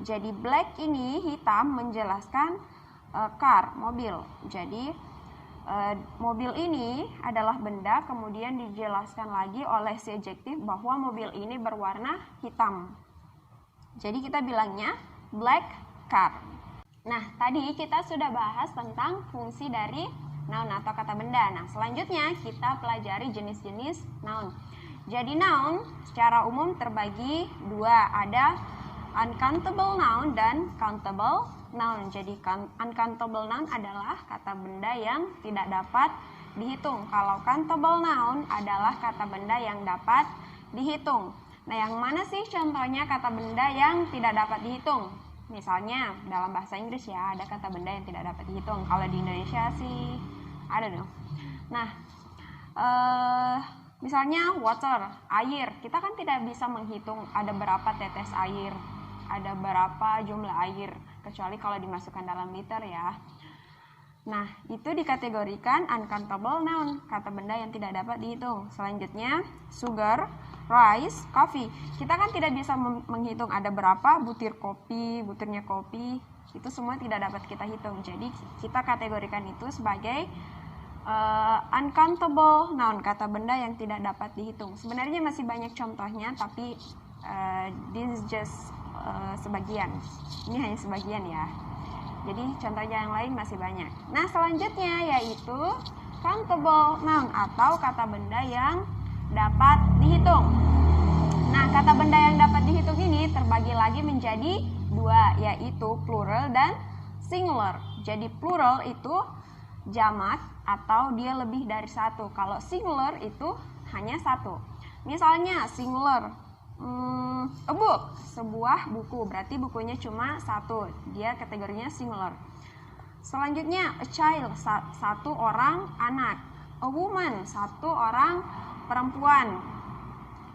Jadi black ini hitam menjelaskan car, mobil. Jadi mobil ini adalah benda, kemudian dijelaskan lagi oleh si adjektif bahwa mobil ini berwarna hitam. Jadi kita bilangnya black car. Nah, tadi kita sudah bahas tentang fungsi dari noun atau kata benda. Nah, selanjutnya kita pelajari jenis-jenis noun. Jadi noun secara umum terbagi dua, ada uncountable noun dan countable noun. Jadi uncountable noun adalah kata benda yang tidak dapat dihitung. Kalau countable noun adalah kata benda yang dapat dihitung. Nah, yang mana sih contohnya kata benda yang tidak dapat dihitung? Misalnya dalam bahasa Inggris ya, ada kata benda yang tidak dapat dihitung. Kalau di Indonesia sih ada dong. Nah, misalnya water, air. Kita kan tidak bisa menghitung ada berapa tetes air, ada berapa jumlah air, kecuali kalau dimasukkan dalam liter ya. Nah, itu dikategorikan uncountable noun, kata benda yang tidak dapat dihitung. Selanjutnya, sugar, rice, coffee. Kita kan tidak bisa menghitung ada berapa butir kopi, butirnya kopi. Itu semua tidak dapat kita hitung. Jadi, kita kategorikan itu sebagai uncountable noun, kata benda yang tidak dapat dihitung. Sebenarnya masih banyak contohnya, tapi this is just sebagian. Ini hanya sebagian ya. Jadi contohnya yang lain masih banyak. Nah, selanjutnya yaitu countable noun atau kata benda yang dapat dihitung. Nah, kata benda yang dapat dihitung ini terbagi lagi menjadi dua, yaitu plural dan singular. Jadi plural itu jamak atau dia lebih dari satu. Kalau singular itu hanya satu. Misalnya singular, a book, sebuah buku, berarti bukunya cuma satu, dia kategorinya singular. Selanjutnya a child, satu orang anak. A woman, satu orang perempuan.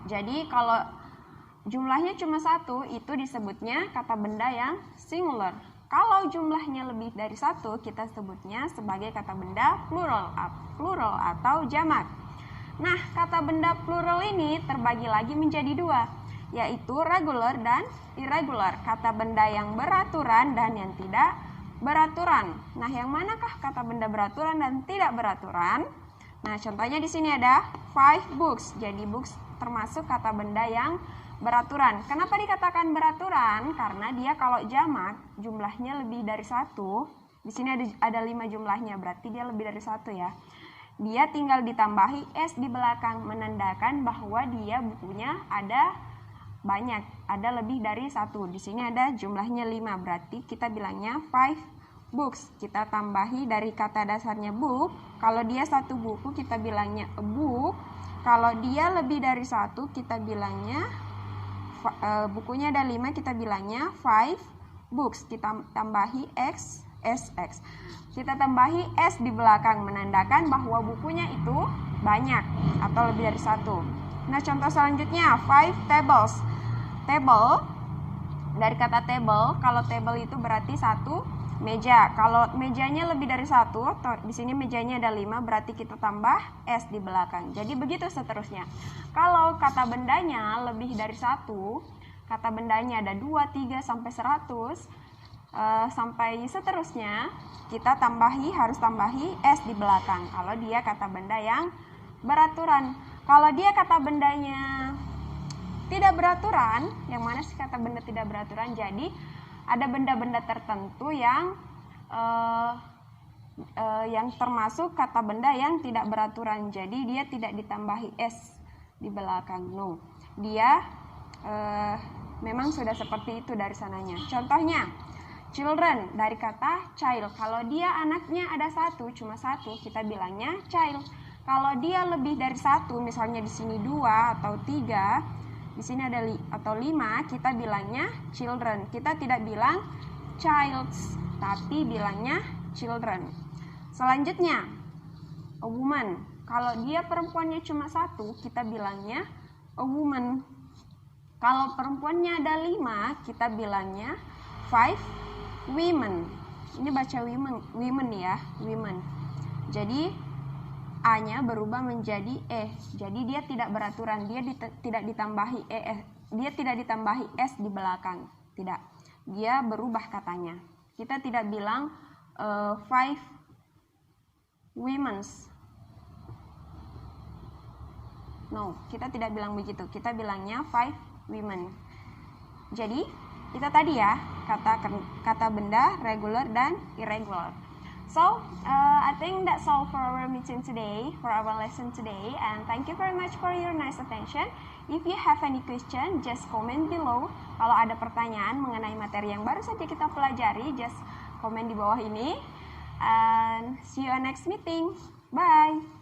Jadi kalau jumlahnya cuma satu, itu disebutnya kata benda yang singular. Kalau jumlahnya lebih dari satu, kita sebutnya sebagai kata benda plural atau jamak. Nah, kata benda plural ini terbagi lagi menjadi dua, yaitu regular dan irregular, kata benda yang beraturan dan yang tidak beraturan. Nah, yang manakah kata benda beraturan dan tidak beraturan? Nah, contohnya di sini ada 5 books. Jadi books termasuk kata benda yang beraturan. Kenapa dikatakan beraturan? Karena dia kalau jamak jumlahnya lebih dari satu. Di sini ada 5 jumlahnya, berarti dia lebih dari satu ya. Dia tinggal ditambahi S di belakang, menandakan bahwa dia bukunya ada banyak, ada lebih dari satu. Di sini ada jumlahnya 5, berarti kita bilangnya 5 books. Kita tambahi dari kata dasarnya book. Kalau dia satu buku, kita bilangnya a book. Kalau dia lebih dari satu, kita bilangnya bukunya ada 5, kita bilangnya 5 books. Kita tambahi X, SX. Kita tambahi S di belakang, menandakan bahwa bukunya itu banyak atau lebih dari satu. Nah, contoh selanjutnya 5 tables. Table, dari kata table, kalau table itu berarti satu meja. Kalau mejanya lebih dari satu, di sini mejanya ada 5, berarti kita tambah S di belakang. Jadi begitu seterusnya. Kalau kata bendanya lebih dari satu, kata bendanya ada 2, 3, sampai 100, sampai seterusnya, kita harus tambahi S di belakang. Kalau dia kata benda yang beraturan. Kalau dia kata bendanya tidak beraturan, yang mana sih kata benda tidak beraturan? Jadi ada benda-benda tertentu yang termasuk kata benda yang tidak beraturan. Jadi dia tidak ditambahi S di belakang. No, dia memang sudah seperti itu dari sananya. Contohnya children, dari kata child. Kalau dia anaknya ada satu, cuma satu, kita bilangnya child. Kalau dia lebih dari satu, misalnya di sini 2 atau 3, di sini ada atau 5, kita bilangnya children. Kita tidak bilang childs, tapi bilangnya children. Selanjutnya a woman. Kalau dia perempuannya cuma satu, kita bilangnya a woman. Kalau perempuannya ada 5, kita bilangnya 5 women. Ini baca women ya, women. Jadi A-nya berubah menjadi E. Jadi dia tidak beraturan, dia tidak ditambahi dia tidak ditambahi S di belakang. Tidak. dia berubah katanya. Kita tidak bilang 5 women's. No, kita tidak bilang begitu. Kita bilangnya 5 women. Jadi, itu tadi ya, kata benda regular dan irregular. So, I think that's all for our meeting today, for our lesson today, and thank you very much for your nice attention. If you have any question, just comment below. Kalau ada pertanyaan mengenai materi yang baru saja kita pelajari, just komen di bawah ini. And see you on next meeting. Bye!